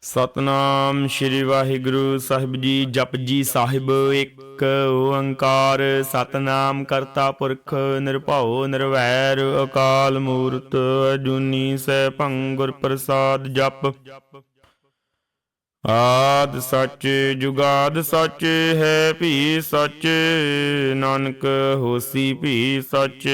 ਸਤਨਾਮ ਸ਼੍ਰੀ ਵਾਹਿਗੁਰੂ ਸਾਹਿਬ ਜੀ। ਜਪ ਜੀ ਸਾਹਿਬ ਇੱਕ ਓੰਕਾਰ ਸਤਨਾਮ ਕਰਤਾ ਪੁਰਖ ਨਿਰਭਉ ਨਿਰਵੈਰ ਅਕਾਲ ਮੂਰਤ ਅਜੂਨੀ ਸੈਭੰ ਗੁਰ ਪ੍ਰਸਾਦ। ਜਪ ਆਦਿ ਸੱਚ ਜੁਗਾਦ ਸੱਚ ਹੈ ਭੀ ਸੱਚ, ਨਾਨਕ ਹੋਸੀ ਭੀ ਸੱਚ।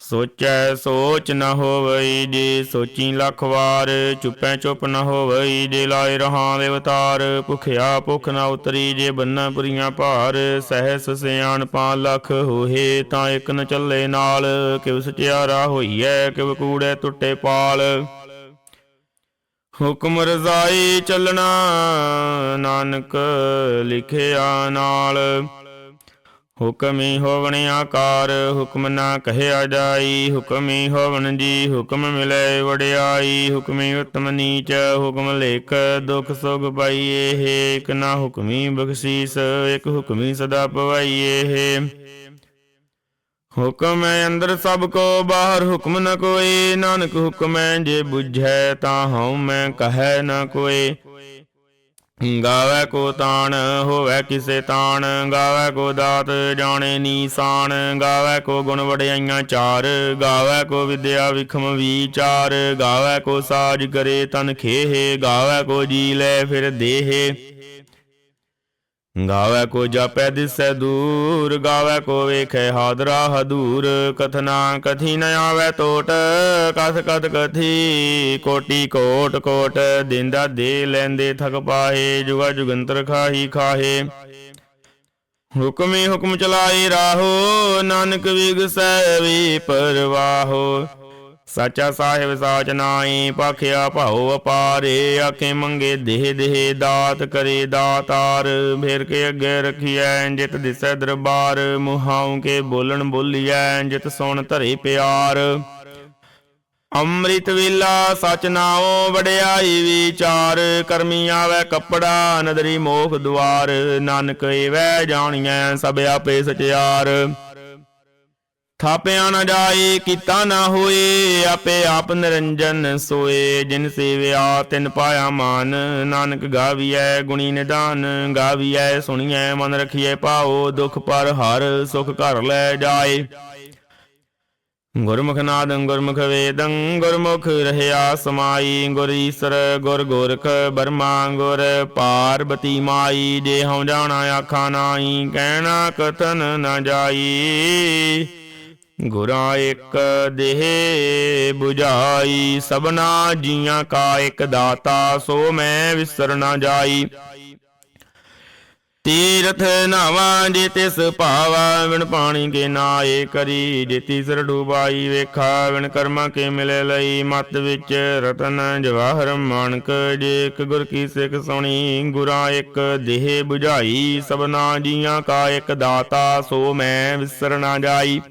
ਸੋਚੈ ਸੋਚ ਨ ਹੋਵਈ ਜੇ ਸੋਚੀ ਲੱਖ ਵਾਰ, ਚੁੱਪੈ ਚੁੱਪ ਨ ਹੋਵਈ ਜੇ ਲਾਏ ਰਹਾਂ ਅਵਤਾਰ। ਭੁਖਿਆ ਭੁੱਖ ਨ ਉਤਰੀ ਜੇ ਬੰਨਾ ਪੁਰੀਆਂ ਭਾਰ, ਸਹਿਸ ਸਿਆਣਪਾਂ ਲੱਖ ਹੋਏ ਤਾਂ ਇੱਕ ਨ ਚੱਲੇ ਨਾਲ। ਕਿਵ ਸਚਿਆਰਾ ਹੋਈਐ ਕਿਵ ਕੂੜੈ ਟੁੱਟੇ ਪਾਲ, ਹੁਕਮ ਰਜ਼ਾਈ ਚੱਲਣਾ ਨਾਨਕ ਲਿਖਿਆ ਨਾਲ। ਹੁਕਮੀ ਹੋਵਣ ਆਕਾਰ ਹੁਕਮ ਨਾ ਕਹਿਆ ਜਾਈ, ਹੁਕਮੀ ਹੋਵਣ ਜੀ ਹੁਕਮ ਮਿਲੇ ਵਡਿਆਈ। ਹੁਕਮੀ ਉਤਮ ਨੀਚ ਹੁਕਮ ਲੇਖ ਦੁਖ ਸੁਖ ਪਾਈਏ, ਇੱਕ ਨਾ ਹੁਕਮੀ ਬਖਸ਼ੀਸ ਇੱਕ ਹੁਕਮੀ ਸਦਾ ਪਵਾਈਏ। ਹੁਕਮ ਹੈ ਅੰਦਰ ਸਭ ਕੋ ਬਾਹਰ ਹੁਕਮ ਨ ਕੋਏ, ਨਾਨਕ ਹੁਕਮ ਹੈ ਜੇ ਬੁਝੈ ਤਾਂ ਹਉ ਮੈਂ ਕਹੈ ਨ ਕੋਏ। ਗਾਵੈ ਕੋ ਤਾਣ ਹੋਵੈ ਕਿਸੇ ਤਾਣ, ਗਾਵੈ ਕੋ ਦਾਤ ਜਾਣੇ ਨੀਸਾਨ। ਗਾਵੈ ਕੋ ਗੁਣ ਵਡਿਆਈਆਂ ਚਾਰ, ਗਾਵੈ ਕੋ ਵਿਦਿਆ ਵਿਖਮ ਵਿਚਾਰ। ਗਾਵੈ ਕੋ ਸਾਜ ਕਰੇ ਤਨ ਖੇਹ, ਗਾਵੈ ਕੋ ਜੀ ਲੈ ਫਿਰ ਦੇਹ। ਗਾਵੈ ਕੋ ਜਾਪੈ ਦਿਸੈ ਦੂਰ, ਗਾਵੈ ਕੋ ਵੇਖੈ ਹਾਦਰਾ ਹਦੂਰ। ਕਥਨਾ ਕਥੀ ਨ ਆਵੈ ਟੋਟ, ਕਥ ਕਥ ਕਥੀ ਕੋਟੀ ਕੋਟ ਕੋਟ। ਦਿੰਦਾ ਦੇ ਲੈਂਦੇ ਥਕ ਪਾਹੇ, ਜੁਗਾ ਜੁਗੰਤਰ ਖਾਹੀ ਖਾਹੇ। ਹੁਕਮੀ ਹੁਕਮ ਚਲਾਈ ਰਾਹੋ, ਨਾਨਕ ਵਿਗਸੈ ਵੀ ਪਰਵਾਹੋ। ਸਾਚਾ ਸਾਹਿਬ ਸਾਚ ਨਾਈ, ਪਾਖਿਆ ਭਾਉ ਅਪਾਰੇ। ਆਖੇ ਮੰਗੇ ਦੇਹ ਦੇਹ ਦਾਤ ਕਰੇ ਦਾਤਾਰ। ਫੇਰ ਕੇ ਅੱਗੇ ਰਖੀਐ ਜਿਤ ਦਿਸੈ ਦਰਬਾਰ, ਮੁਹਾਉ ਕੇ ਬੋਲਣ ਬੋਲੀਐ ਜਿਤ ਸੁਣ ਧਰੇ ਪਿਆਰ। ਅੰਮ੍ਰਿਤ ਵੇਲਾ ਸਚ ਨਾਉ ਵਡਿਆਈ ਵਿਚਾਰ, ਕਰਮੀ ਆਵੈ ਕੱਪੜਾ ਨਦਰੀ ਮੋਖ ਦੁਆਰ। ਨਾਨਕ ਏਵੈ ਜਾਣੀਐ ਸਭ ਆਪੇ ਸਚਿਆਰ, ਥਾਪਿਆ ਨ ਜਾਏ ਕੀਤਾ ਨਾ ਹੋਏ। ਆਪੇ ਆਪ ਨਿਰੰਜਨ ਸੋਏ, ਜਿਨ ਸੇਵਿਆ ਤਿਨ ਪਾਇਆ ਮਾਨ। ਨਾਨਕ ਗਾਵੀਐ ਗੁਣੀ ਨਿਦਾਨ, ਗਾਵੀਐ ਸੁਣੀਐ ਮਨ ਰਖੀਐ ਭਾਉ। ਦੁਖ ਪਰ ਹਰ ਸੁਖ ਘਰ ਲੈ ਜਾਏ। ਗੁਰਮੁਖ ਨਾਦੰ ਗੁਰਮੁਖ ਵੇਦੰ, ਗੁਰਮੁਖ ਰਹਿਆ ਸਮਾਈ। ਗੁਰ ਈਸਰ ਗੁਰ ਗੋਰਖ ਬਰਮਾ ਗੁਰ ਪਾਰਬਤੀ ਮਾਈ। ਜੇ ਹਉ ਜਾਣਾ ਆਖਾ ਨਾਈ, ਕਹਿਣਾ ਕਥਨ ਨ ਜਾਈ। ਗੁਰਾਂ ਇੱਕ ਦੇਹ ਬੁਝਾਈ, ਸਭਨਾ ਜੀਆਂ ਕਾ ਇੱਕ ਦਾਤਾ। ਸੋ ਮੈਂ ਵਿਸਰ ਨ ਜਾਈ। ਤੀਰਥ ਨਾਵਾ ਜੇ ਤਿਸ ਭਾਵਾ, ਵਿਣ ਪਾਣੀ ਕੇ ਨਾਏ ਕਰੀ। ਜੇ ਤੀਸਰ ਡੂਬਾਈ ਵੇਖਾ, ਵਿਣ ਕਰਮਾਂ ਕੇ ਮਿਲੇ ਲਈ। ਮਤ ਵਿੱਚ ਰਤਨ ਜਵਾਹਰ ਮਾਣਕ, ਜੇ ਇੱਕ ਗੁਰ ਕੀ ਸਿੱਖ ਸੁਣੀ। ਗੁਰਾਂ ਇੱਕ ਦੇਹ ਬੁਝਾਈ, ਸਭਨਾ ਜੀਆਂ ਕਾ ਇੱਕ ਦਾਤਾ। ਸੋ ਮੈਂ ਵਿਸਰ ਨ ਜਾਈ।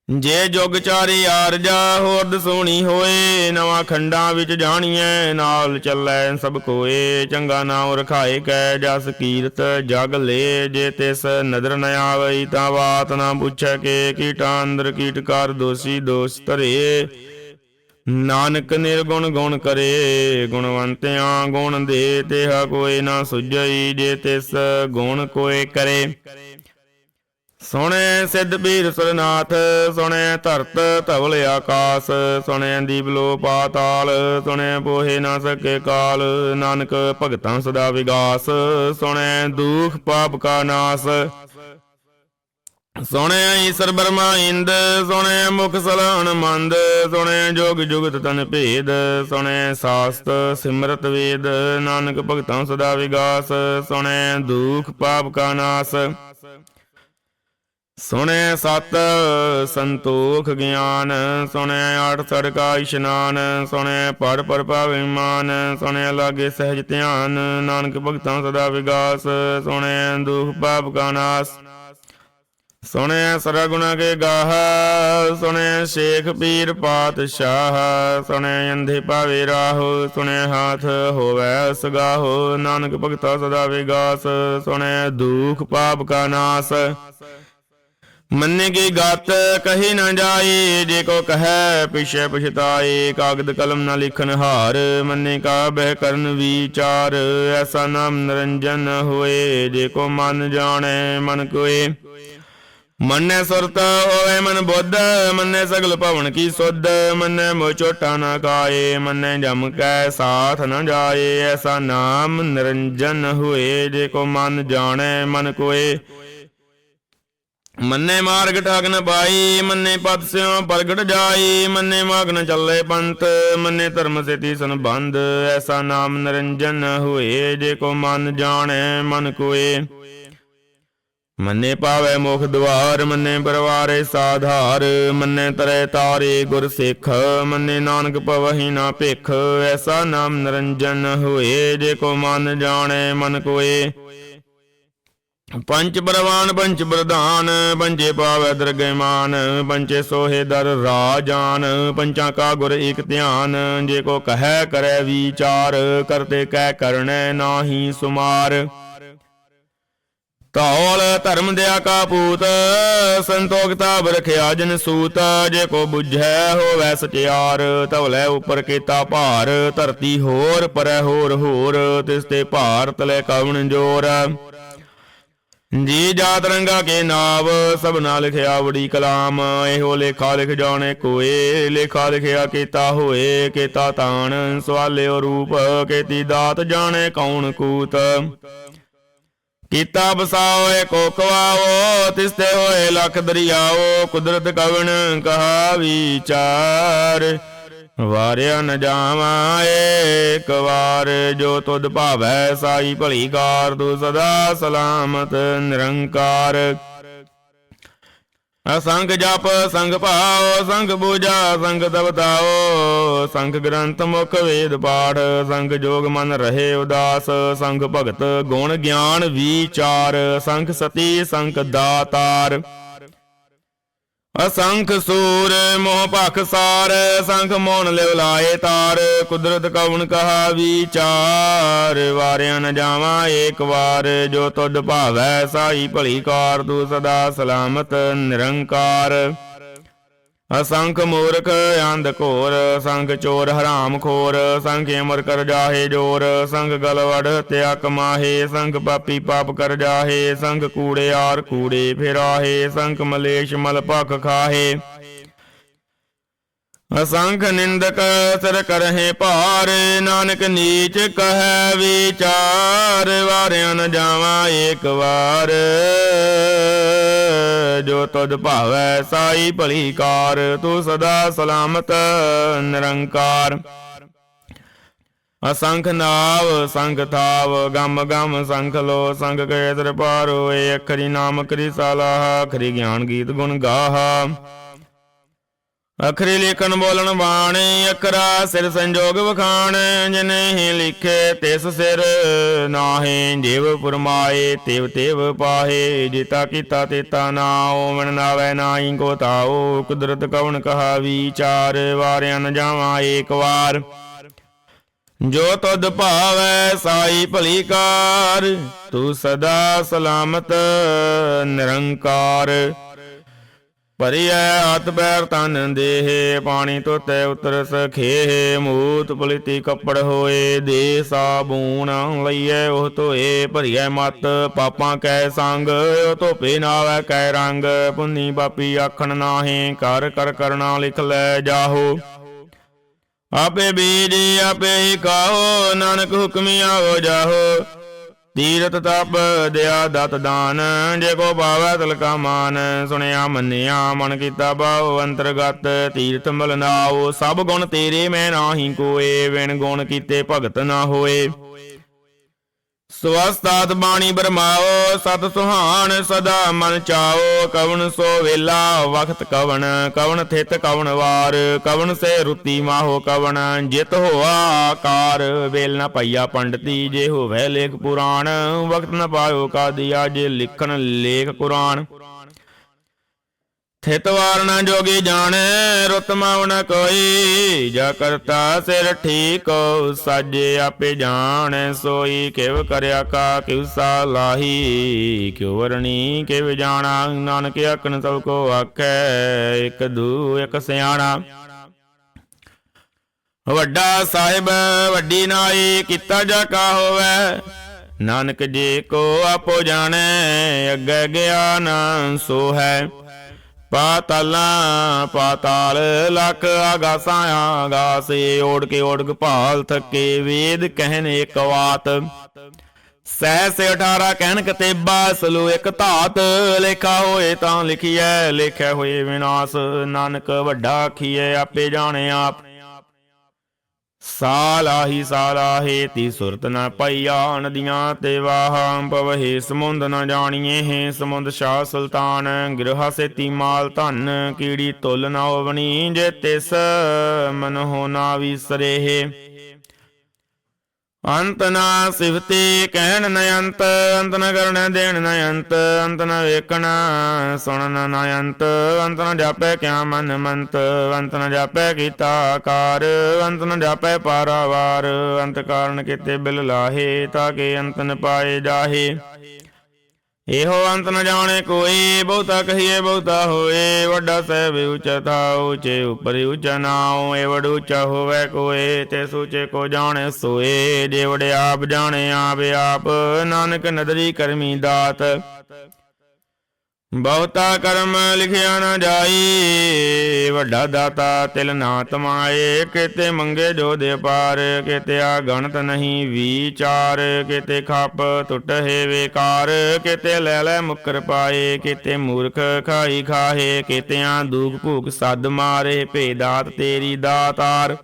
ਜੇ ਜੁਗ ਚਾਰੇ ਆਰਜਾ ਹੋਰਦ ਸੋਹਣੀ ਹੋਏ, ਨਵਾਂ ਖੰਡਾਂ ਵਿੱਚ ਜਾਣੀਐ ਨਾਲ ਚੱਲੈ ਸਭ ਕੋਏ। ਚੰਗਾ ਨਾਉ ਰਖਾਏ ਕੈ ਜਸ ਕੀਰਤ ਜਗ ਲੇ, ਜੇ ਤਿਸ ਨਦਰ ਨ ਆਵਈ ਤਾਂ ਬਾਤ ਨਾ ਪੁੱਛੈ ਕੇ। ਕੀਟਾਂ ਅੰਦਰ ਕੀਟਕਾਰ ਦੋਸ਼ੀ ਦੋਸ਼ ਧਰੇ, ਨਾਨਕ ਨਿਰਗੁਣ ਗੁਣ ਕਰੇ। ਗੁਣਵੰਤਿਆਂ ਗੁਣ ਦੇ ਤਿਹਾ ਕੋਈ ਨਾ ਸੁਝਈ, ਜੇ ਤਿਸ ਗੁਣ ਕੋਇ ਕਰੇ। ਸੁਣੈ ਸਿੱਧ ਪੀਰ ਸੁਰਨਾਥ, ਸੁਣੈ ਧਰਤ ਧਵਲ ਆਕਾਸ। ਸੁਣੈ ਦੀਪ ਲੋ ਪਾਤਾਲ, ਸੁਣੈ ਪੋਹੇ ਨਾ ਸਕੇ ਕਾਲ। ਨਾਨਕ ਭਗਤਾਂ ਸਦਾ ਵਿਗਾਸ, ਸੁਣੈ ਦੁਖ ਪਾਪ ਕਾ ਨਾਸ। ਸੁਣੈ ਈਸਰ ਬਰਮਾ ਇੰਦ, ਸੁਣੈ ਮੁਖ ਸਲਾਹਣ ਮੰਦ। ਸੁਣੈ ਜੋਗ ਜੁਗਤ ਤਨ ਭੇਦ, ਸੁਣੈ ਸਾਸਤ ਸਿਮਰਤ ਵੇਦ। ਨਾਨਕ ਭਗਤਾਂ ਸਦਾ ਵਿਗਾਸ, ਸੁਣੈ ਦੁਖ ਪਾਪ ਕਾ ਨਾਸ। ਸੁਣੈ ਸਤ ਸੰਤੋਖ ਗਿਆਨ, ਸੁਣੈ ਆਠ ਸੜ ਕਾ ਇਸ਼ਨਾਨ। ਸੁਣੈ ਪੜ ਪਰ ਪਾਵੈ ਮਾਨ, ਸੁਣੈ ਲਾਗੇ ਸਹਿਜ ਧਿਆਨ। ਨਾਨਕ ਭਗਤਾਂ ਸਦਾ ਵਿਗਾਸ, ਸੁਣੈ ਦੁਖ ਪਾਪ ਕਾ ਨਾਸ। ਸੁਣੈ ਸਰਗੁਣਾ ਕੇ ਗਾਹ, ਸੁਣੈ ਸ਼ੇਖ ਪੀਰ ਪਾਤਸ਼ਾਹ। ਸੁਣੈ ਅੰਧੇ ਪਾਵੇ ਰਾਹੋ, ਸੁਣੈ ਹਾਥ ਹੋਵੈ ਸਗਾਹੋ। ਨਾਨਕ ਭਗਤਾਂ ਸਦਾ ਵਿਗਾਸ, ਸੁਣੈ ਦੁਖ ਪਾਪ ਕਾ ਨਾਸ। ਮੰਨੇ ਕੀ ਗਤ ਕਹੀ ਨਾ ਜਾਏ, ਜੇ ਕੋ ਕਹੈ ਪਿਛੈ ਪਛਤਾਏ। ਕਾਗਦ ਕਲਮ ਨਾ ਲਿਖਨ ਹਾਰ, ਮੰਨੇ ਕਾ ਬਹਿ ਕਰਨ ਵਿਚਾਰ। ਐਸਾ ਨਾਮ ਨਿਰੰਜਨ ਹੋਏ, ਜੇ ਕੋ ਮਨ ਜਾਣੈ ਮਨ ਕੋਏ। ਮੰਨੈ ਸੁਰਤ ਹੋਵੇ ਮਨ ਬੁੱਧ, ਮੰਨੈ ਸਗਲ ਭਵਨ ਕੀ ਸੁਧ। ਮੰਨੈ ਮੋਹ ਚੋਟਾ ਨਾ ਖਾਏ, ਮੰਨੈ ਜਮ ਕੈ ਸਾਥ ਨ ਜਾਏ। ਐਸਾ ਨਾਮ ਨਿਰੰਜਨ ਹੋਏ, ਜੇ ਕੋ ਮਨ ਜਾਣੈ ਮਨ ਕੋਏ। ਮੰਨੇ ਮਾਰਗ ਠਾਕ ਨ ਪਾਈ, ਮੰਨੇ ਪਤ ਸਿਉ ਪ੍ਰਗਟ ਜਾਈ। ਮੰਨੇ ਮਾਗ ਨ ਚੱਲੇ ਪੰਥ, ਮੰਨੇ ਧਰਮ ਸੇਤੀ ਸੰਬੰਧ। ਐਸਾ ਨਾਮ ਨਿਰੰਜਨ ਹੋਏ, ਜੇ ਕੋ ਮਨ ਜਾਣੈ ਮਨ ਕੋਏ। ਮੰਨੇ ਪਾਵੈ ਮੁਖ ਦੁਆਰ, ਮੰਨੇ ਪਰਵਾਰੇ ਸਾਧਾਰ। ਮੰਨੇ ਤਰੇ ਤਾਰੇ ਗੁਰ ਸਿੱਖ, ਮੰਨੇ ਨਾਨਕ ਪਵਹਿ ਨਾ ਭਿਖ। ਐਸਾ ਨਾਮ ਨਿਰੰਜਨ ਹੋਏ, ਜੇ ਕੋ ਮਨ ਜਾਣੈ ਮਨ ਕੋਏ। ਪੰਚ ਪ੍ਰਵਾਨ ਪੰਚ ਪ੍ਰਧਾਨ, ਪੰਚੇ ਪਾਵੈ ਦਰਗਹਿ ਮਾਨ। ਪੰਚੇ ਸੋਹੇ ਦਰ ਰਾਜਾਨ, ਪੰਚਾਂ ਕਾ ਗੁਰ ਏਕ ਧਿਆਨ। ਜੇ ਕੋ ਕਹੈ ਕਰੈ ਵਿਚਾਰ, ਕਰਤੇ ਕਹਿ ਕਰਣੈ ਨਾਹੀ ਸੁਮਾਰ। ਧੌਲ ਧਰਮ ਦਿਆ ਕਾ ਪੂਤ, ਸੰਤੋਖ ਤਾਪ ਰਖਿਆ ਜਨ ਸੂਤ। ਜੇ ਕੋ ਬੁਝੈ ਹੋਵੈ ਸਚਿਆਰ, ਧਵਲੇ ਉਪਰ ਕੀਤਾ ਭਾਰ। ਧਰਤੀ ਹੋਰ ਪਰੈ ਹੋਰ ਹੋਰ, ਤਿਸ ਤੇ ਭਾਰ ਤਲੇ ਕਵਣ ਜੋਰ। ਜੀ ਜਾਤ ਰੰਗਾ ਕੇ ਨਾਵ, ਸਭਨਾ ਲਿਖਿਆ ਬੜੀ ਕਲਾਮ। ਇਹੋ ਲੇਖਾ ਲਿਖ ਜਾਣੇ ਕੋਏ, ਲੇਖਾ ਲਿਖਿਆ ਕੀਤਾ ਹੋਏ। ਕੀਤਾ ਤਾਣ ਸਵਾਲਿਓ ਰੂਪ, ਕੀਤੀ ਦਾਤ ਜਾਣੇ ਕੌਣ ਕੂਤ। ਕੀਤਾ ਬਸਾਓ ਏਕੋ ਕਵਾਓ, ਤਿਸ ਤੇ ਹੋਏ ਲਖ ਦਰਿਆਓ। ਕੁਦਰਤ ਕਵਣ ਕਹਾ ਵਿਚਾਰ, ਵਾਰਿਆ ਨ ਜਾਵਾਂ ਏਕ ਵਾਰ। ਜੋ ਤੁਧ ਭਾਵੈ ਸਾਈ ਭਲੀ ਕਾਰ, ਤੂੰ ਸਦਾ ਸਲਾਮਤ ਨਿਰੰਕਾਰ। ਅਸੰਖ ਜਪ ਸੰਗ ਭਾਉ, ਸੰਗ ਬੂਝਾ ਸੰਗ ਤਵਤਾਓ। ਸੰਗ ਗ੍ਰੰਥ ਮੁਖ ਵੇਦ ਪਾਠ, ਸੰਗ ਜੋਗ ਮਨ ਰਹੇ ਉਦਾਸ। ਸੰਗ ਭਗਤ ਗੁਣ ਗਿਆਨ ਵਿਚਾਰ, ਸੰਗ ਸਤੀ ਸੰਗ ਦਾਤਾਰ। ਅਸੰਖ ਸੂਰ ਮੋਹ ਭਖ ਸਾਰ, ਸੰਖ ਮੋਨ ਲਿਵ ਲਾਏ ਤਾਰ। ਕੁਦਰਤ ਕਵਣ ਕਹਾ ਵਿਚਾਰ, ਵਾਰਿਆ ਨ ਜਾਵਾਂ ਏਕ ਵਾਰ। ਜੋ ਤੁਧ ਭਾਵੈ ਸਾਈ ਭਲੀ ਕਾਰ, ਤੂੰ ਸਦਾ ਸਲਾਮਤ ਨਿਰੰਕਾਰ। ਅਸੰਖ ਮੂਰਖ ਅੰਧ ਘੋਰ, ਸੰਖ ਚੋਰ ਹਰਾਮ ਖੋਰ। ਸੰਖ ਅਮਰ ਕਰ ਜਾਹੇ ਜੋਰ, ਸੰਖ ਗਲ ਵੜ ਹਤਿਆ ਕਮਾਹੇ। ਸੰਖ ਪਾਪੀ ਪਾਪ ਕਰ ਜਾਹੇ, ਸੰਖ ਕੂੜਿਆਰ ਕੂੜੇ ਫਿਰਾਹੇ। ਸੰਖ ਮਲੇਸ਼ ਮਲ ਭਖ ਖਾਹੇ। ਅਸੰਖ ਨਿੰਦਕ ਸਿਰ ਕਰਹਿ ਭਾਰ, ਨਾਨਕ ਨੀਚ ਕਹੈ ਵਿਚਾਰ। ਵਾਰਿਆ ਨ ਜਾਵਾਂ ਏਕ ਵਾਰ, ਜੋ ਤੁਧ ਭਾਵੈ ਸਾਈ ਭਲੀ ਕਾਰ। ਤੂੰ ਸਦਾ ਸਲਾਮਤ ਨਿਰੰਕਾਰ। ਅਸੰਖ ਨਾਵ ਸੰਖ ਥਾਵ, ਗਮ ਗਮ ਸੰਖ ਲੋ। ਸੰਖ ਕੈ ਦਰ ਪਾਰ ਹੋਏ, ਅਖਰੀ ਨਾਮ ਕਰੀ ਸਾਲਾਹ। ਅਖਰੀ ਗਿਆਨ ਗੀਤ ਗੁਣ ਗਾਹਾ, ਅਖਰੀ ਲਿਖਣ ਬੋਲਣ ਬਾਣੀ। ਅਖਰਾ ਸਿਰ ਸੰਜੋਗ ਵਖਾਣ, ਜਿਨਹਿ ਲਿਖੇ ਤਿਸ ਸਿਰ ਨਾਹੇ। ਜਿਵ ਪੁਰਮਾਏ ਤਿਵ ਤਿਵ ਪਾਹੇ, ਜੀਤਾ ਕੀਤਾ ਤੇਤਾ ਨਾਉ। ਮਨ ਨਾਵੈ ਨਾਹੀ ਕੋ ਤਾਉ, ਕੁਦਰਤ ਕਵਣ ਕਹਾ ਵਿਚਾਰ। ਵਾਰਿਆ ਨ ਜਾਵਾਂ ਏਕ ਵਾਰ, ਜੋ ਤੁਧ ਭਾਵੈ ਸਾਈ ਭਲੀ ਕਾਰ। ਤੂੰ ਸਦਾ ਸਲਾਮਤ ਨਿਰੰਕਾਰ। ਭਰੀਐ ਹੱਥ ਪੈਰ ਤਨ ਦੇਹ, ਪਾਣੀ ਧੋਤੈ ਉਤਰ ਸਖੇਹ। ਮੂਤ ਪਲੀਤੀ ਕੱਪੜ ਹੋਏ, ਦੇ ਸਾਬੂਨ ਲਈਐ ਉਹ ਧੋਏ। ਭਰੀਐ ਮਤ ਪਾਪਾਂ ਕੈ ਸੰਗ, ਉਹ ਧੋਪੇ ਨਾਵੈ ਕੈ ਰੰਗ। ਪੁੰਨੀ ਪਾਪੀ ਆਖਣ ਨਾਹੀਂ, ਕਰ ਕਰ ਕਰਨਾ ਲਿਖ ਲੈ ਜਾਹੋ। ਆਪੇ ਬੀਜ ਆਪੇ ਹੀ ਖਾਓ, ਨਾਨਕ ਹੁਕਮੀ ਆਵੋ ਜਾਹੋ। ਤੀਰਥ ਤਪ ਦਿਆ ਦਤ ਦਾਨ, ਜੇ ਕੋ ਪਾਵੈ ਤਿਲਕਾ ਮਾਨ। ਸੁਣਿਆ ਮੰਨਿਆ ਮਨ ਕੀਤਾ ਭਾਉ, ਅੰਤਰਗਤ ਤੀਰਥ ਮਲ ਨਾਉ। ਸਭ ਗੁਣ ਤੇਰੇ ਮੈਂ ਨਾਹੀ ਕੋਏ, ਵਿਣ ਗੁਣ ਕੀਤੇ ਭਗਤ ਨਾ ਹੋਏ। ਸਵਸਤਾਤ ਬਾਣੀ ਬਰਮਾਓ, ਸਤ ਸੁਹਾਣ ਸਦਾ ਮਨ ਚਾਓ। ਕਵਣ ਸੋ ਵੇਲਾ ਵਖਤ ਕਵਣ, ਕਵਣ ਥਿਤ ਕਵਣ ਵਾਰ। ਕਵਣ ਸੇ ਰੁਤੀ ਮਾਹੋ ਕਵਣ, ਜਿਤ ਹੋਆ ਆਕਾਰ। ਵੇਲ ਨ ਪਈਆ ਪੰਡਤੀ, ਜੇ ਹੋਵੇ ਲੇਖ ਪੁਰਾਣ। ਵਕਤ ਨ ਪਾਇਓ ਕਾਦੀਆ, ਜੇ ਲਿਖਣ ਲੇਖ ਕੁਰਾਨ। ਥਿਤ ਵਾਰ ਨ ਜੋਗੀ ਜਾਣੈ ਰੁਤ ਮਾਵ ਨ ਕੋਈ। ਜਾ ਕਰਤਾ ਸਿਰ ਠੀਕੋ ਸਾਜੇ ਆਪੇ ਜਾਣੈ ਸੋਈ। ਕਿਵ ਕਰਿਆ ਕਾ ਕਿਵ ਸਾਲਾਹੀ ਕਿਉ ਵਰਣੀ ਕਿਵ ਜਾਣਾ। ਨਾਨਕ ਆਖਣ ਸਭ ਕੋ ਆਖੈ ਇਕ ਦੂ ਇਕ ਸਿਆਣਾ। ਵੱਡਾ ਸਾਹਿਬ ਵੱਡੀ ਨਾਈ ਕੀਤਾ ਜਾ ਕਾ ਹੋਵੈ। ਨਾਨਕ ਜੀ ਕੋ ਆਪੋ ਜਾਣੈ ਅੱਗੇ ਗਿਆਨ ਸੋ ਹੈ। ਪਾਤਾਲਾਂ ਪਾਤਾਲ ਲਖ ਆਗਾਸਾਂ ਆਗਾਸੇ। ਓੜ ਕੇ ਭਾਲ ਥਕੇ ਵੇਦ ਕਹਿਨ ਇੱਕ ਵਾਤ। ਸਹਿ ਸੇ 18 ਕਹਿਣ ਕਤੇਬਾ ਸਲੂ ਇੱਕ ਧਾਤ। ਲੇਖਾ ਹੋਏ ਤਾਂ ਲਿਖੀਐ ਲੇਖਿਆ ਹੋਏ ਵਿਨਾਸ਼। ਨਾਨਕ ਵੱਡਾ ਆਖੀਐ ਆਪੇ ਜਾਣੇ ਆਪ। ਸਾਲਾਹੀ ਸਾਲਾਹੇ ਤੀ ਸੁਰਤ ਨ ਪਾਈਆ। ਨਦੀਆਂ ਤੇ ਵਾਹਾਂ ਪਵਹੇ ਸਮੁੰਦ ਨ ਜਾਣੀਏ ਹੈ। ਸਮੁੰਦ ਸ਼ਾਹ ਸੁਲਤਾਨ ਗਿਰਹਾ ਸੇਤੀ ਮਾਲ ਧਨ। ਕੀੜੀ ਤੁਲ ਨ ਹੋਵਣੀ ਜੇ ਤਿਸ ਮਨ ਹੋ ਨਾ ਵਿਸਰੇ। ਅੰਤ ਨਾ ਸਿਵਤੀ ਕਹਿਣ ਨ ਅੰਤ। ਅੰਤ ਨ ਕਰਨ ਦੇਣ ਨ ਅੰਤ। ਅੰਤ ਨ ਵੇਖਣ ਸੁਣਨ ਨ ਅੰਤ। ਅੰਤ ਨ ਜਾਪੈ ਕਿਆ ਮਨ ਮੰਤ। ਅੰਤ ਨ ਜਾਪੈ ਕੀਤਾ ਆਕਾਰ। ਅੰਤ ਨ ਜਾਪੈ ਪਾਰਾਵਾਰ। ਅੰਤ ਕਾਰਨ ਕੀਤੇ ਬਿਲ ਲਾਹੇ ਤਾਂ ਕਿ ਅੰਤ ਨ ਪਾਏ ਜਾਹੇ। ਇਹੋ ਅੰਤ ਨ ਜਾਣੇ ਕੋਈ ਬਹੁਤਾ ਕਹੀਏ ਬਹੁਤਾ ਹੋਏ। ਵੱਡਾ ਸਹਿਬ ਉੱਚਾ ਥਾਉ ਉੱਚੇ ਉੱਪਰ ਉੱਚਾ ਨਾਉ। ਇਹ ਵਡ ਉੱਚਾ ਹੋਵੇ ਕੋਏ ਤੇ ਸੂਚੇ ਕੋ ਜਾਣੇ ਸੋਏ। ਜੇ ਵਡ ਆਪ ਜਾਣੇ ਆਪ ਆਪ ਨਾਨਕ ਨਦਰੀ ਕਰਮੀ ਦਾਤ। ਬਹੁਤਾ ਕਰਮ ਲਿਖਿਆ ਨਾ ਜਾਈ ਵੱਡਾ ਦਾਤਾ ਤਿਲ ਨਾ ਤਮਾਏ। ਕਿਤੇ ਮੰਗੇ ਜੋ ਦੇ ਪਾਰ ਕਿਤੇ ਆ ਗਣਤ ਨਹੀਂ ਵਿਚਾਰ। ਕਿਤੇ ਖੱਪ ਟੁੱਟ ਹੈ ਵੇਕਾਰ ਕਿਤੇ ਲੈ ਲੈ ਮੁੱਕਰ ਪਾਏ। ਕਿਤੇ ਮੂਰਖ ਖਾਈ ਖਾਹੇ ਕਿਤਿਆਂ ਦੂਖ ਭੂਖ ਸੱਦ ਮਾਰੇ। ਭੇਦਾਤ ਤੇਰੀ ਦਾਤਾਰ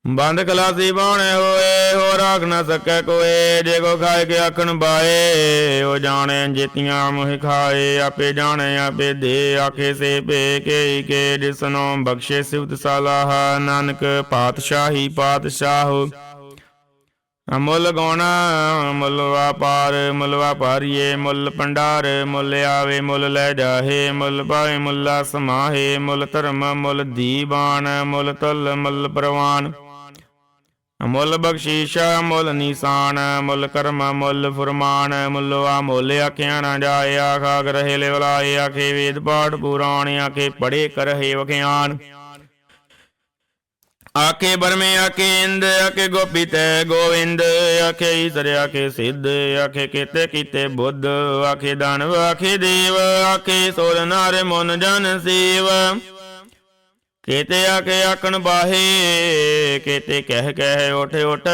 ਬੰਦ ਖਲਾਸੀ ਬਾਣੇ ਹੋਏ ਹੋ ਰਾਖ ਨਾ ਸਕੈ ਕੋਏ। ਜੇ ਕੋ ਖਾਏ ਕੇ ਆਖਣ ਬਾਏ ਉਹ ਜਾਣੇ ਜੇਤੀਆਂ ਮੁਹਿ ਖਾਏ। ਆਪੇ ਜਾਣੇ ਆਪੇ ਦੇ ਆਖੇ ਸੇ ਭੇ ਕੇ ਕੇ ਜਿਸਨੋ ਬਖਸ਼ੇ ਸਿਵਤ ਸਲਾਹ। ਨਾਨਕ ਪਾਤਸ਼ਾਹੀ ਪਾਤਸ਼ਾਹ ਮੁੱਲ ਗਾਉਣਾ ਮੁੱਲ ਵਾਪਾਰ। ਮੁੱਲ ਵਾਪਾਰੀਏ ਮੁੱਲ ਭੰਡਾਰ। ਮੁੱਲ ਆਵੇ ਮੁੱਲ ਲੈ ਜਾਹੇ। ਮੁੱਲ ਪਾਏ ਮੁੱਲਾ ਸਮਾਹੇ। ਮੁੱਲ ਧਰਮ ਮੁੱਲ ਦੀਵਾਨ। ਮੁੱਲ ਤੁਲ ਮੁੱਲ ਪ੍ਰਵਾਨ। ਮੁੱਲ ਬਖਸ਼ੀਸ਼ਾ ਮੁੱਲ ਨਿਸ਼ਾਨ। ਮੁੱਲ ਕਰਮ ਮੁੱਲ ਫੁਰਮਾਨ। ਮੁੱਲਵਾ ਮੁੱਲ ਆਖਿਆ ਨਾ ਜਾਏ। ਆਖਾ ਗ੍ਰਹਿ ਲਿਵਲਾਏ ਆਖੇ ਵੇਦ ਪਾਠ ਪੁਰਾਣ। ਆਖੇ ਪੜੇ ਕਰਹਿ ਵਖਿਆਨ। ਆਖੇ ਬਰਮੇ ਆਖੇ ਇੰਦ ਆਖੇ ਗੋਪੀ ਤੈ ਗੋਵਿੰਦ। ਆਖੇ ਈਸਰ ਆਖੇ ਸਿੱਧ ਆਖੇ ਕੀਤੇ ਕੀਤੇ ਬੁੱਧ। ਆਖੇ ਦਾਨਵ ਆਖੇ ਦੇਵ ਆਖੇ ਸੋਰ ਨਾਰ ਮਨ ਜਨ ਸੇਵ। ਕਿਤੇ ਆਖੇ ਆਖਣ ਬਾਹੇ ਕਿਤੇ ਕਹਿ ਉਠ ਉਠ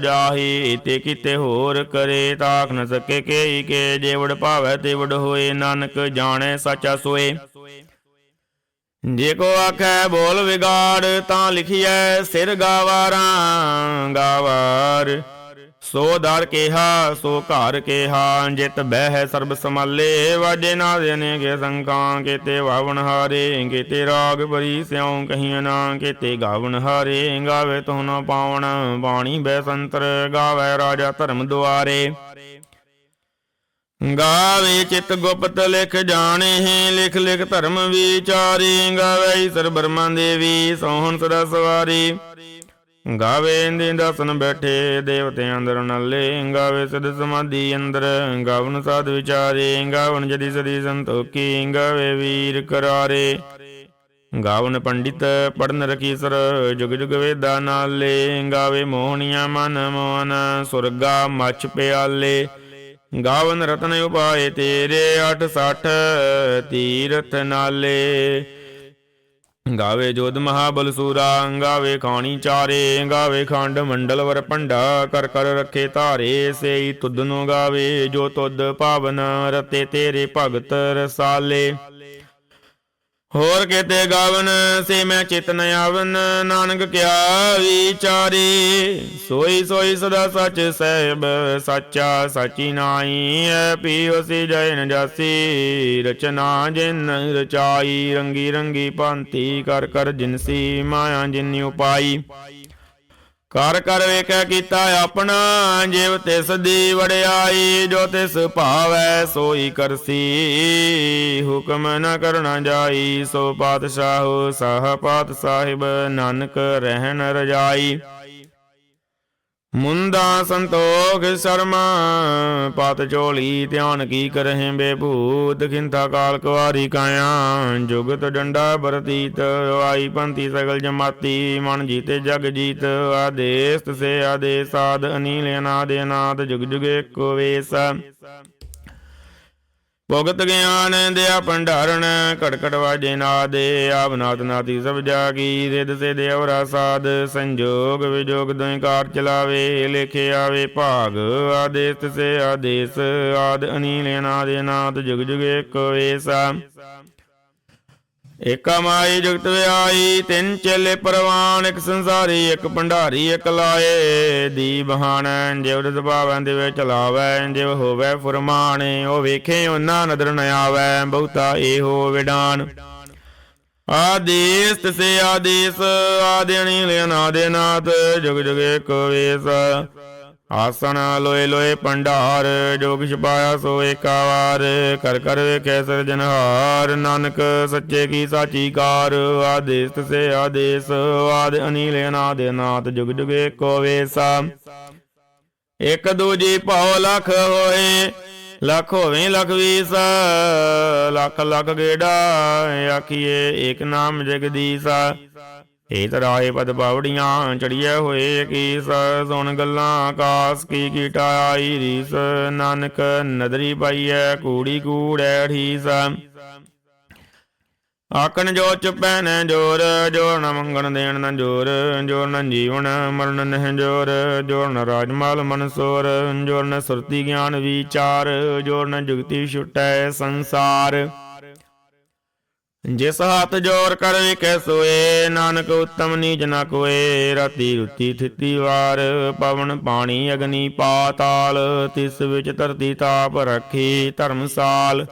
ਜਾਹੀ। ਤੇ ਕਿਤੇ ਹੋਰ ਕਰੇ ਤਾਖ ਨ ਸਕੇ ਕੇਈ ਕੇ। ਜੇ ਵਡ ਭਾਵੈ ਤੇ ਵਡ ਹੋਏ ਨਾਨਕ ਜਾਣੈ ਸਾਚਾ ਸੋਏ। ਜੇ ਕੋ ਆਖੈ ਬੋਲ ਵਿਗਾੜ ਤਾਂ ਲਿਖੀਐ ਸਿਰ ਗਾਵਾਰਾਂ ਗਾਵਾਰ। ਸੋ ਦਰ ਕੇਹਾ ਸੋ ਘਰ ਕੇਹਾ ਜਿਤ ਬਹਿ ਸਰਬ ਸਮਾਲੇ। ਵਾਜੇ ਨਾਦੇ ਅਨੇਕ ਸੰਕਾਂ ਕਿਤੇ ਵਾਵਣ ਹਾਰੇ। ਕਿਤੇ ਰਾਗ ਭਰੀ ਸਿਉ ਕਹੀਆਂ ਨਾ ਕਿਤੇ ਗਾਵਣ ਹਾਰੇ। ਗਾਵੇ ਤੋ ਨ ਪਾਵਣ ਬਾਣੀ ਬੈਸੰਤਰ। ਗਾਵੇ ਰਾਜਾ ਧਰਮ ਦੁਆਰੇ। ਗਾਵੇ ਚਿਤ ਗੁਪਤ ਲਿਖ ਜਾਣੇ ਲਿਖ ਲਿਖ ਧਰਮ ਵਿਚਾਰੇ। ਗਾਵੇ ਈਸਰ ਬਰਮਾ ਦੇਵੀ ਸੋਹਣ ਸਦਾ ਸਵਾਰੀ। ਗਾਵੇ ਇੰਦੇ ਦਸਨ ਬੈਠੇ ਦੇਵਤੇ ਅੰਦਰ ਨਾਲੇ। ਗਾਵੇ ਸਦ ਸਮਾਧੀ ਅੰਦਰ ਗਾਵਨ ਸਾਧ ਵਿਚਾਰੇ। ਗਾਵਨ ਜਦੀ ਸਦੀ ਸੰਤੋਖੀ ਗਾਵੇ ਵੀਰ ਕਰਾਰੇ। ਗਾਵਨ ਪੰਡਿਤ ਪੜਨ ਰਖੀਸਰ ਜੁਗ ਜੁਗ ਵੇਦਾ ਨਾਲੇ। ਗਾਵੇ ਮੋਹਣੀਆਂ ਮਨ ਮੋਹਨ ਸੁਰਗਾ ਮਛ ਪਿਆਲੇ। ਗਾਵਨ ਰਤਨ ਉਪਾਏ ਤੇਰੇ 860 ਤੀਰਥ ਨਾਲੇ। ਗਾਵੇ ਜੋਧ ਮਹਾਬਲ ਸੂਰਾ ਗਾਵੇ ਖਾਣੀ ਚਾਰੇ। ਗਾਵੇ ਖੰਡ ਮੰਡਲ ਵਰ ਭੰਡਾ ਕਰ ਕਰ ਰੱਖੇ ਧਾਰੇ। ਸੇਈ ਤੁਧ ਨੂੰ ਗਾਵੇ ਜੋ ਤੁਧ ਪਾਵਨ ਰਤੇ ਤੇਰੇ ਭਗਤ ਰਸਾਲੇ। ਹੋਰ ਕਿਤੇ ਗਾਵਨ ਸੇ ਮੈਂ ਚਿਤ ਨ ਆਵਨ ਨਾਨਕ ਕਿਆ ਵਿਚਾਰੇ। ਸੋਈ ਸੋਈ ਸਦਾ ਸੱਚ ਸਾਹਿਬ ਸਾਚਾ ਸਾਚੀ ਨਾਈ। ਐ ਪੀਓ ਸੀ ਜੈ ਨ ਜਾਸੀ ਰਚਨਾ ਜਿਨ ਰਚਾਈ। ਰੰਗੀ ਰੰਗੀ ਭਾਂਤੀ ਕਰ ਕਰ ਜਿਨਸੀ ਮਾਇਆ ਜਿਨੀ ਉਪਾਈ। ਕਰ ਕਰ ਵੇਖੈ ਕੀਤਾ ਆਪਣਾ, ਜਿਵ ਤਿਸ ਦੀ ਵਡਿਆਈ, ਜੋ ਤਿਸ ਭਾਵੈ ਸੋਈ ਕਰਸੀ, ਹੁਕਮ ਨ ਕਰਨਾ ਜਾਈ। ਸੋ ਪਾਤਸ਼ਾਹ ਸਾਹ ਪਾਤ ਸਾਹਿਬ, ਨਾਨਕ ਰਹਿਣ ਰਜਾਈ। ਮੁੰਦਾ ਸੰਤੋਖ ਸ਼ਰਮਾ, ਪਤ ਝੋਲੀ ਧਿਆਨ ਕੀ ਕਰਹਿ ਬੇਭੂਤ। ਖਿੰਥਾ ਕਾਲ ਕੁਆਰੀ ਕਾਇਆ, ਜੁਗਤ ਡੰਡਾ ਬਰਤੀਤ। ਆਈ ਪੰਥੀ ਸਗਲ ਜਮਾਤੀ, ਮਨ ਜੀਤੇ ਜਗ ਜੀਤ। ਆਦੇਸ ਤਸੇ ਆਦੇਸ ਆਦ, ਅਨੀਲ ਅਨਾਦ ਅਨਾਦ, ਜੁਗ ਜੁਗ ਏਕੋ ਵੇਸ। ਭੁਗਤ ਗਿਆਨ ਦਿਆ ਭੰਡਾਰਨ, ਕੜਕੜ ਵਾਜੇ ਨਾਦੇ। ਆਪ ਨਾਥ ਨਾਤੀ ਸਭ ਜਾਗੀ, ਰਿਦ ਸੇ ਦੇਵਰਾ ਸਾਧ। ਸੰਜੋਗ ਵਿਜੋਗ ਦੋਇ ਕਾਰ ਚਲਾਵੇ, ਲੇਖੇ ਆਵੇ ਭਾਗ। ਆਦੇਸ ਤਸੇ ਆਦੇਸ ਆਦ, ਅਨੀਲ ਅਨਾਦ ਅਨਾਦ, ਜੁਗ ਜੁਗ ਏਕੋ ਵੇਸ। ਏਕਾ ਮਾਈ ਜੁਗਤ ਵਿਆਈ, ਤਿੰਨ ਚੇਲੇ ਪਰਵਾਨ। ਇੱਕ ਸੰਸਾਰੀ ਇੱਕ ਭੰਡਾਰੀ ਇੱਕ ਲਾਏ। ਦੀ ਬਹਾਨ ਜਿਵ ਰਸ ਭਾਵੈ ਦਿਵੇ ਚਲਾਵੈ, ਜਿਵ ਹੋਵੈ ਫੁਰਮਾਨ। ਉਹ ਵੇਖੇ ਉਹਨਾਂ ਨਦਰ ਨ ਆਵੈ, ਬਹੁਤਾ ਇਹੋ ਵਿਡਾਨ। ਆਦੇਸ ਤਸੇ ਆਦੇਸ ਆਦ, ਅਨੀਲ ਅਨਾਦ ਅਨਾਦ, ਜੁਗ ਜੁਗ ਏਕੋ ਵੇਸ। ਆਸਣ ਲੋਏ ਲੋਏ ਭੰਡਾਰ, ਜੋ ਕਿਛ ਪਾਇਆ ਸੋ ਏਕਾ ਵਾਰ। ਕਰ ਕਰ ਵੇਖੈ ਸਿਰਜਨਹਾਰ, ਨਾਨਕ ਸੱਚੇ ਕੀ ਸਾਚੀ ਕਾਰ। ਆਦੇਸ ਤਸੇ ਆਦੇਸ ਆਦ, ਅਨੀਲ ਅਨਾਦ ਅਨਾਦ, ਜੁਗ ਜੁਗ ਏਕੋ ਵੇਸ। ਇੱਕ ਦੂਜੀ ਭਾਉ ਲਖ ਹੋਏ, ਲਖ ਹੋਵੇ ਲਖ ਵੀਸ। ਲੱਖ ਲੱਖ ਗੇੜਾ, ਆਖੀਏ ਏਕ ਨਾਮ ਜਗਦੀਸ਼। ਹੇਤ ਰਾਏ ਪਦ ਬਾਵੜੀਆਂ, ਚੜੀਏ ਹੋਏ ਕੀਸ। ਸੁਣ ਗੱਲਾਂ ਆਕਾਸ ਕੀ ਕੀਟਾ ਆਈ ਰੀਸ। ਨਾਨਕ ਨਦਰੀ ਪਾਈਐ ਕੂੜੀ ਕੂੜੈ ਠੀਸ। ਆਕਣ ਜੋ ਚੁਪੈ ਨ ਜੋਰ, ਜੋਰ ਨ ਮੰਗਣ ਦੇਣ ਨ ਜੋਰ। ਜੋਰ ਨ ਜੀਵਨ ਮਰਨ ਨਹਿ ਜੋਰ, ਜੋਰ ਨ ਰਾਜਮਾਲ ਮਨਸੋਰ। ਜੋਰ ਨ ਸੁਰਤੀ ਗਿਆਨ ਵਿਚਾਰ, ਜੋਰ ਨ ਜੁਗਤੀ ਛੁਟੈ ਸੰਸਾਰ। ਜਿਸ ਹੱਥ ਜੋਰ ਕਰ ਵੇਖੈ ਸੋਏ, ਨਾਨਕ ਉਤਮ ਨੀਚ ਨ ਕੋਏ। ਰਾਤੀ ਰੁਤੀ ਥਿਤੀ ਵਾਰ, ਪਵਨ ਪਾਣੀ ਅਗਨੀ ਪਾਤਾਲ। ਤਿਸ ਵਿੱਚ ਧਰਤੀ ਤਾਪ ਰੱਖੀ ਧਰਮਸਾਲ।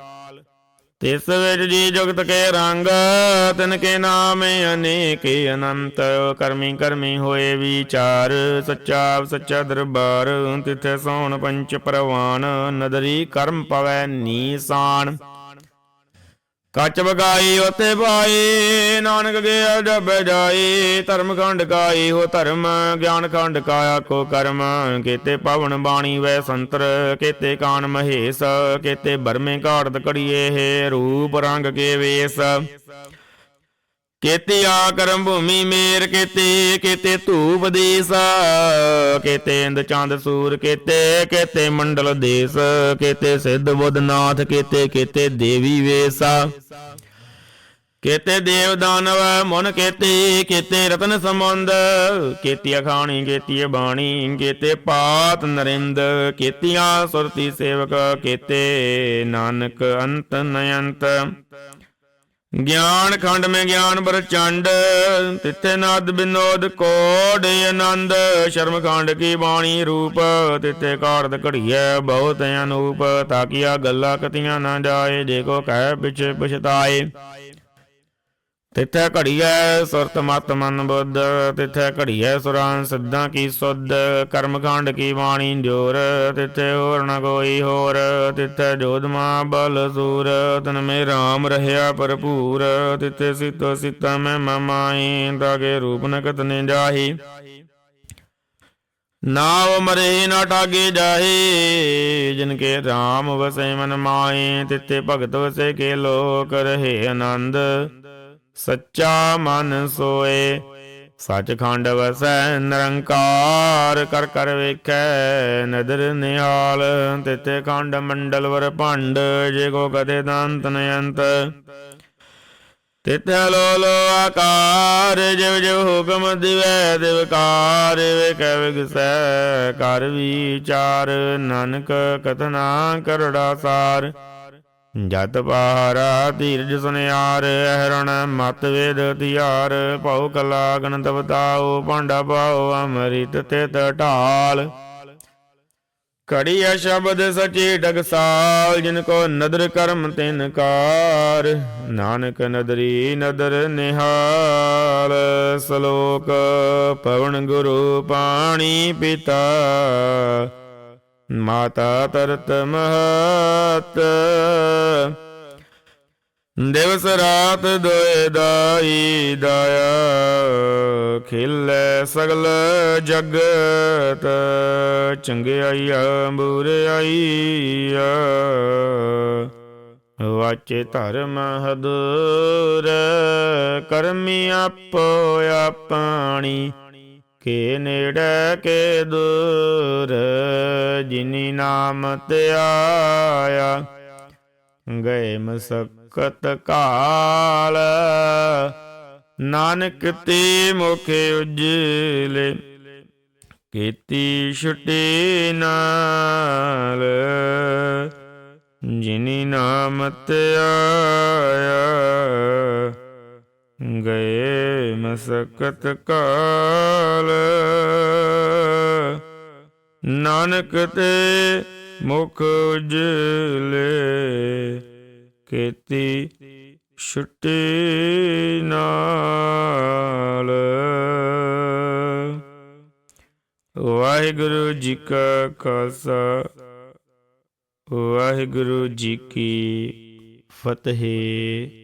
ਤਿਸ ਵਿੱਚ ਜੀ ਜੁਗਤ ਕੇ ਰੰਗ, ਤਿਨ ਕੇ ਨਾਮ ਅਨੇਕ ਅਨੰਤ। ਕਰਮੀ ਕਰਮੀ ਹੋਏ ਵਿਚਾਰ, ਸੱਚਾ ਸੱਚਾ ਦਰਬਾਰ। ਤਿਥੈ ਸੋਣ ਪੰਚ ਪ੍ਰਵਾਨ, ਨਦਰੀ ਕਰਮ ਪਵੈ ਨੀਸਾਨ। ਕੱਚ ਬਗਾਈ ਉਤੇ ਪਾਈ, ਨਾਨਕ ਗਿਆ ਜਬ ਜਾਈ। ਧਰਮ ਖੰਡ ਕਾਈ ਹੋ ਧਰਮ, ਗਿਆਨ ਖੰਡ ਕਾਇਆ ਕੋ ਕਰਮ। ਕੇਤੇ ਪਵਨ ਬਾਣੀ ਵੈ ਸੰਤਰ, ਕੇਤੇ ਕਾਨ ਮਹੇਸ਼। ਕੇਤੇ ਬਰਮੇ ਘਾੜਤ ਕੜੀਏ ਹੈ, ਰੂਪ ਰੰਗ ਕੇ ਵੇਸ। ਕੇਤੇ ਆ ਕਰਮ ਭੂਮੀ ਮੇਰ, ਕੇਤੇ ਕੇਤੇ ਧੂਪ ਦੇਸ। ਕੇਤੇ ਇੰਦ ਚੰਦ ਸੂਰ, ਕੇਤੇ ਮੰਡਲ ਦੇਸ। ਕੇਤੇ ਸਿੱਧ ਬੁੱਧ ਨਾਥ, ਕੇਤੇ ਦੇਵੀ ਵੇਸਾ। ਕੇਤੇ ਦੇਵ ਦਾਨਵ ਮਨ, ਕੇਤੇ ਰਤਨ ਸਮੁੰਦ। ਕੇਤੀ ਅਖਾਣੀ ਕੇਤੀ ਬਾਣੀ, ਕੇਤੇ ਪਾਤ ਨਰਿੰਦ। ਕੇਤੀਆਂ ਸੁਰਤੀ ਸੇਵਕ, ਕੇਤੇ ਨਾਨਕ ਅੰਤ ਨਯੰਤ। ਗਿਆਨ ਖੰਡ ਮੈਂ ਗਿਆਨ ਪ੍ਰਚੰਡ, ਤਿੱਥੇ ਨਾਦ ਬਿਨੋਦ ਕੋਡ ਆਨੰਦ। ਸ਼ਰਮ ਖੰਡ ਕੀ ਬਾਣੀ ਰੂਪ, ਤਿੱਥੇ ਕਾਰਦ ਘੜੀਐ ਬਹੁਤ ਅਨੂਪ। ਤਾਕੀਆ ਗੱਲਾਂ ਕਤੀਆਂ ਨਾ ਜਾਏ, ਜੇ ਕੋ ਕਹਿ ਪਿਛੇ ਪਛਤਾਏ। ਤਿੱਥੈ ਘੜੀਐ ਸੁਰਤ ਮਤ ਮਨ ਬੁੱਧ, ਤਿੱਥੈ ਘੜੀਐ ਸੁਰਾਂ ਸਿੱਧਾਂ ਕੀ ਸੁਧ। ਕਰਮਕਾਂਡ ਕੀ ਬਾਣੀ ਜੋਰ, ਤਿੱਥੈ ਹੋਰ ਨ ਕੋਈ ਹੋਰ। ਤਿੱਥੈ ਜੋਧਮਾ ਬਲ ਸੂਰ, ਤਨ ਮੇ ਰਾਮ ਰਹਿਆ ਭਰਪੂਰ। ਤਿੱਥੈ ਸੀਤੋ ਸੀਤਾ ਮੈਂ ਮਾਈ, ਤਾਕੇ ਰੂਪ ਨ ਕਤਨੇ ਜਾਹੀ। ਨਾਵ ਮਰੇ ਨਾ ਟਾਗੇ ਜਾਹੇ, ਜਿਨ ਕੇ ਰਾਮ ਵਸੈ ਮਨ ਮਾਏ। ਤਿੱਥੇ ਭਗਤ ਵਸੇ ਕੇ ਲੋਕ, ਰਹੇ ਆਨੰਦ ਸੱਚਾ ਮਨ ਸੋਏ। ਸੱਚਖੰਡ ਵਸੈ ਨਿਰੰਕਾਰ, ਕਰ ਕਰ ਵੇਖੈ ਨਦਰ ਨਿਹਾਲ। ਤਿੱਥੇ ਖੰਡ ਮੰਡਲ ਵਰ ਭੰਡ, ਜੇ ਕੋ ਕਦੇ ਦੰਤ ਨਯੰਤ। ਤਿੱਥੇ ਲੋ ਲੋ ਆਕਾਰ, ਜਿਵ ਜਿਵ ਹੁਕਮ ਦਿਵੈ ਦਿਵਕਾਰ। ਵੇਖੈ ਵਿਗਸੈ ਕਰ ਵਿਚਾਰ, ਨਾਨਕ ਕਥਨਾ ਕਰੜਾ ਸਾਰ। ਜਤ ਪਹਾਰਾ ਧੀਰਜ ਸੁਨਿਆਰ, ਅਹਰਣ ਮਤ ਵੇਦ ਤਿਆਰ। ਭਉ ਕਲਾ ਗਣਤ ਬਤਾਓ, ਭਾਂਡਾ ਪਾਓ ਅੰਮ੍ਰਿਤ ਤਿਤ ਢਾਲ। ਘੜੀਆ ਸ਼ਬਦ ਸਚੇ ਡਗਸਾਲ, ਜਿਨ ਕੋ ਨਦਰ ਕਰਮ ਤਿਨ ਕਾਰ। ਨਾਨਕ ਨਦਰੀ ਨਦਰ ਨਿਹਾਲ, ਸਲੋਕ ਪਵਨ ਗੁਰੂ ਪਾਣੀ ਪਿਤਾ। ਮਾਤਾ ਤਰਤ ਮਹਤ, ਦਿਵਸ ਰਾਤ ਦੋਇ ਦਾਈ ਦਾਇਆ। ਖੇਲੇ ਸਗਲ ਜਗਤ, ਚੰਗਿਆਈਆ ਬੁਰਿਆਈਆ। ਵਾਚੇ ਧਰਮ ਹਦੂਰ, ਕਰਮੀ ਆਪੋ ਆਪਣੀ। ਕੇ ਨੇੜੇ ਕੇ ਦੂਰ, ਜਿਨੀ ਨਾਮ ਧਿਆਇਆ। ਗਏ ਮਸਕਤ ਕਾਲ, ਨਾਨਕ ਤੇ ਮੁਖ ਉਜਲੇ। ਕੀਤੀ ਛੁਟੀ ਨਾਲ, ਜਿਨੀ ਨਾਮ ਧਿਆਇਆ। ਗਏ ਮਸਕਤ ਕਾਲ, ਨਾਨਕ ਤੇ ਮੁਖ ਉਜਲੇ। ਕੀਤੀ ਛੁਟੀ ਨਾਲ। ਵਾਹਿਗੁਰੂ ਜੀ ਕਾ ਖਾਲਸਾ, ਵਾਹਿਗੁਰੂ ਜੀ ਕੀ ਫਤਿਹ।